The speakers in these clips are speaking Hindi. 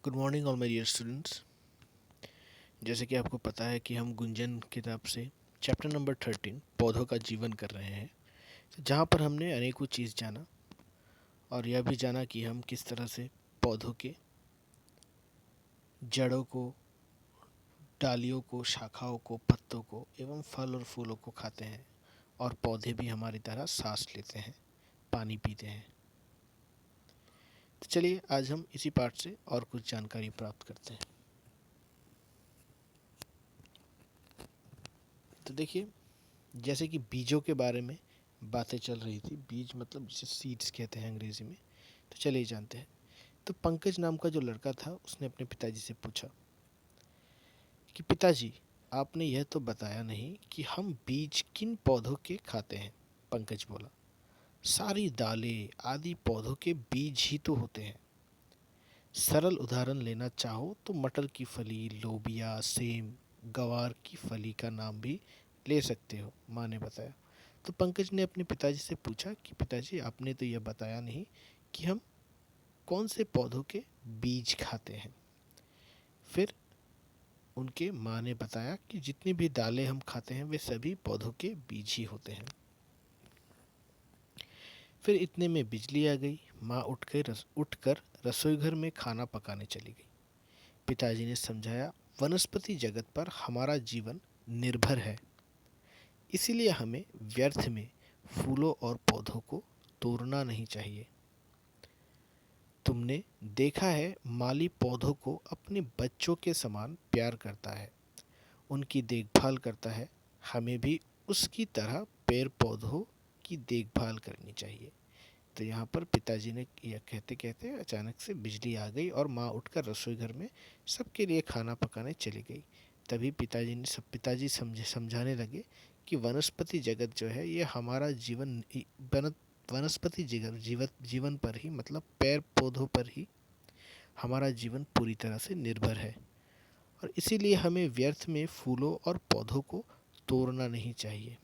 Good morning all my dear students. जैसे कि आपको पता है कि हम गुंजन किताब से चैप्टर नंबर 13 पौधों का जीवन कर रहे हैं, जहाँ पर हमने अनेकों चीज़ जाना और यह भी जाना कि हम किस तरह से पौधों के जड़ों को, डालियों को, शाखाओं को, पत्तों को एवं फल और फूलों को खाते हैं और पौधे भी हमारी तरह सांस लेते हैं, पानी पीते हैं। तो चलिए आज हम इसी पार्ट से और कुछ जानकारी प्राप्त करते हैं। तो देखिए, जैसे कि बीजों के बारे में बातें चल रही थी। बीज मतलब जिसे सीड्स कहते हैं अंग्रेजी में। तो चलिए जानते हैं। तो पंकज नाम का जो लड़का था उसने अपने पिताजी से पूछा कि पिताजी, आपने यह तो बताया नहीं कि हम बीज किन पौधों के खाते हैं। पंकज बोला, सारी दालें आदि पौधों के बीज ही तो होते हैं। सरल उदाहरण लेना चाहो तो मटर की फली, लोबिया, सेम, गवार की फली का नाम भी ले सकते हो, माँ ने बताया। तो पंकज ने अपने पिताजी से पूछा कि पिताजी, आपने तो यह बताया नहीं कि हम कौन से पौधों के बीज खाते हैं। फिर उनके माँ ने बताया कि जितनी भी दालें हम खाते हैं वे सभी पौधों के बीज ही होते हैं। फिर इतने में बिजली आ गई। माँ उठकर रसोई घर में खाना पकाने चली गई। पिताजी ने समझाया, वनस्पति जगत पर हमारा जीवन निर्भर है, इसीलिए हमें व्यर्थ में फूलों और पौधों को तोड़ना नहीं चाहिए। तुमने देखा है, माली पौधों को अपने बच्चों के समान प्यार करता है, उनकी देखभाल करता है। हमें भी उसकी तरह पेड़ पौधों की देखभाल करनी चाहिए। तो यहाँ पर पिताजी ने यह कहते कहते अचानक से बिजली आ गई और माँ उठकर रसोई घर में सबके लिए खाना पकाने चली गई। तभी पिताजी समझाने लगे कि वनस्पति जगत जो है ये हमारा वनस्पति जीवन पर ही, मतलब पेड़ पौधों पर ही हमारा जीवन पूरी तरह से निर्भर है और इसीलिए हमें व्यर्थ में फूलों और पौधों को तोड़ना नहीं चाहिए।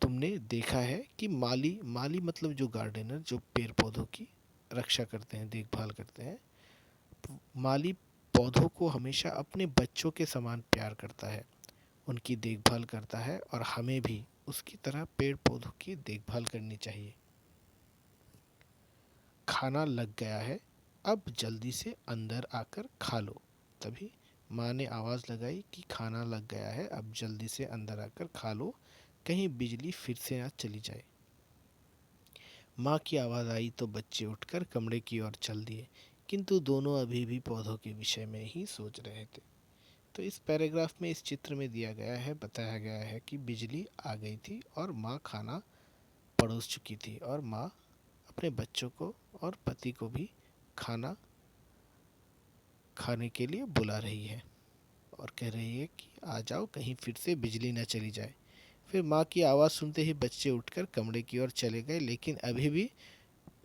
तुमने देखा है कि माली माली मतलब जो गार्डनर, जो पेड़ पौधों की रक्षा करते हैं, देखभाल करते हैं, माली पौधों को हमेशा अपने बच्चों के समान प्यार करता है, उनकी देखभाल करता है और हमें भी उसकी तरह पेड़ पौधों की देखभाल करनी चाहिए। खाना लग गया है, अब जल्दी से अंदर आकर खा लो। तभी माँ ने आवाज़ लगाई कि खाना लग गया है, अब जल्दी से अंदर आकर खा लो, कहीं बिजली फिर से ना चली जाए। माँ की आवाज़ आई तो बच्चे उठकर कमरे की ओर चल दिए, किंतु दोनों अभी भी पौधों के विषय में ही सोच रहे थे। तो इस पैराग्राफ में, इस चित्र में दिया गया है, बताया गया है कि बिजली आ गई थी और माँ खाना परोस चुकी थी और माँ अपने बच्चों को और पति को भी खाना खाने के लिए बुला रही है और कह रही है कि आ जाओ, कहीं फिर से बिजली न चली जाए। फिर माँ की आवाज़ सुनते ही बच्चे उठकर कमरे की ओर चले गए, लेकिन अभी भी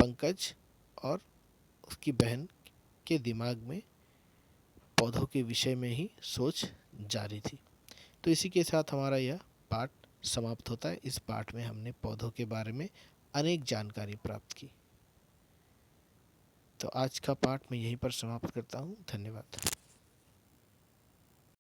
पंकज और उसकी बहन के दिमाग में पौधों के विषय में ही सोच जारी थी। तो इसी के साथ हमारा यह पाठ समाप्त होता है। इस पाठ में हमने पौधों के बारे में अनेक जानकारी प्राप्त की। तो आज का पाठ मैं यहीं पर समाप्त करता हूँ। धन्यवाद।